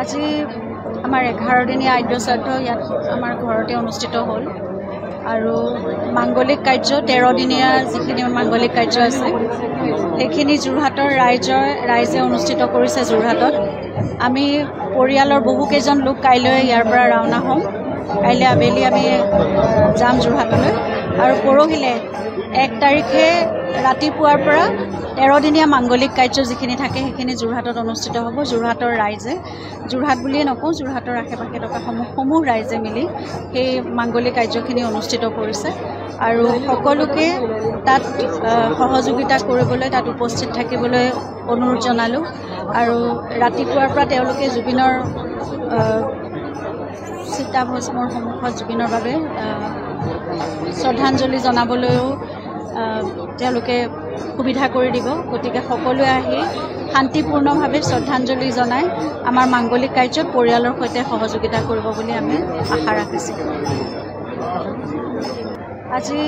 আজি আমাৰ 11 দিনীয়া আদ্য শ্ৰাদ্ধ ইয়াত আমাৰ ঘৰতে অনুষ্ঠিত হ'ল আৰু মাংগলিক কাৰ্য 13 দিনীয়া যিখিনি মাংগলিক কাৰ্য আছে সেইখিনি যোৰহাটৰ ৰাইজে অনুষ্ঠিত কৰিছে। যোৰহাটত আমি পৰিয়ালৰ বহুকেইজন লোক কাইলৈ ইয়াৰ পৰা ৰাওনা হ'ম। কাইলৈ আবেলি আমি যাম যোৰহাটলৈ আৰু পৰহিলে 1 তাৰিখে ৰাতিপুৱাৰ পৰা 13 দিনীয়া মাংগলিক কাৰ্য যিখিনি থাকে সেইখিনি যোৰহাটত অনুষ্ঠিত হ'ব। যোৰহাটৰ ৰাইজে, যোৰহাট বুলিয়ে নকওঁ, যোৰহাটৰ আশে-পাশে থকা সমূহ ৰাইজে মিলি সেই মাংগলিক কাৰ্যখিনি অনুষ্ঠিত কৰিছে আৰু সকলোকে তাত সহযোগিতা কৰিবলৈ, তাত উপস্থিত থাকিবলৈ অনুৰোধ জনালোঁ আৰু ৰাতিপুৱাৰ পৰা তেওঁলোকে জুবিনৰ চিতাভস্মৰ সন্মুখত জুবিনৰ বাবে শ্ৰদ্ধাঞ্জলি জনাবলৈও তেওঁলোকে সুবিধা কৰি দিব। গতিকে সকলোৱে আহি শান্তিপূৰ্ণভাৱে শ্ৰদ্ধাঞ্জলি জনাই আমাৰ মাংগলিক কাৰ্যত পৰিয়ালৰ সৈতে সহযোগিতা কৰিব বুলি আমি আশা ৰাখিছোঁ। আজি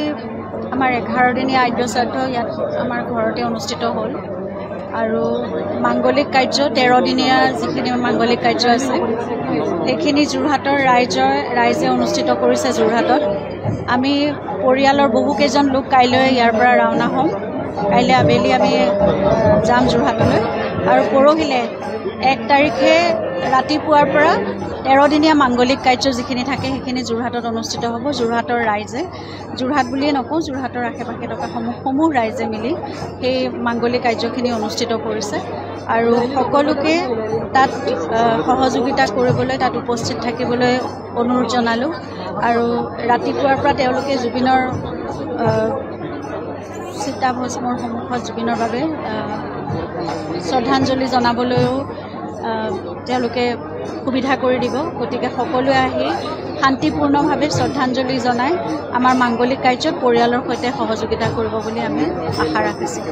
আমাৰ 11 দিনীয়া আদ্য শ্ৰাদ্ধ ইয়াত আমাৰ ঘৰতে অনুষ্ঠিত হ'ল আৰু মাংগলিক কাৰ্য 13 দিনীয়া যিখিনি মাংগলিক কাৰ্য আছে সেইখিনি যোৰহাটৰ ৰাইজে অনুষ্ঠিত কৰিছে। যোৰহাটত আমি পৰিয়ালৰ বহুকেইজন লোক কাইলৈ ইয়াৰ পৰা ৰাওনা হ'ম। কাইলৈ আবেলি আমি যাম যোৰহাটলৈ আৰু পৰহিলে 1 তাৰিখে ৰাতিপুৱাৰ পৰা 13 দিনীয়া মাংগলিক কাৰ্য যিখিনি থাকে সেইখিনি যোৰহাটত অনুষ্ঠিত হ'ব। যোৰহাটৰ ৰাইজে, যোৰহাট বুলিয়ে নকওঁ, যোৰহাটৰ আশে-পাশে থকা সমূহ ৰাইজে মিলি সেই মাংগলিক কাৰ্যখিনি অনুষ্ঠিত কৰিছে আৰু সকলোকে তাত সহযোগিতা কৰিবলৈ, তাত উপস্থিত থাকিবলৈ অনুৰোধ জনালোঁ আৰু ৰাতিপুৱাৰ পৰা তেওঁলোকে জুবিনৰ চিতাভস্মৰ সন্মুখত জুবিনৰ বাবে শ্ৰদ্ধাঞ্জলি জনাবলৈও তেওঁলোকে সুবিধা কৰি দিব। গতিকে সকলোৱে আহি শান্তিপূৰ্ণভাৱে শ্ৰদ্ধাঞ্জলি জনাই আমাৰ মাংগলিক কাৰ্যত পৰিয়ালৰ সৈতে সহযোগিতা কৰিব বুলি আমি আশা ৰাখিছোঁ।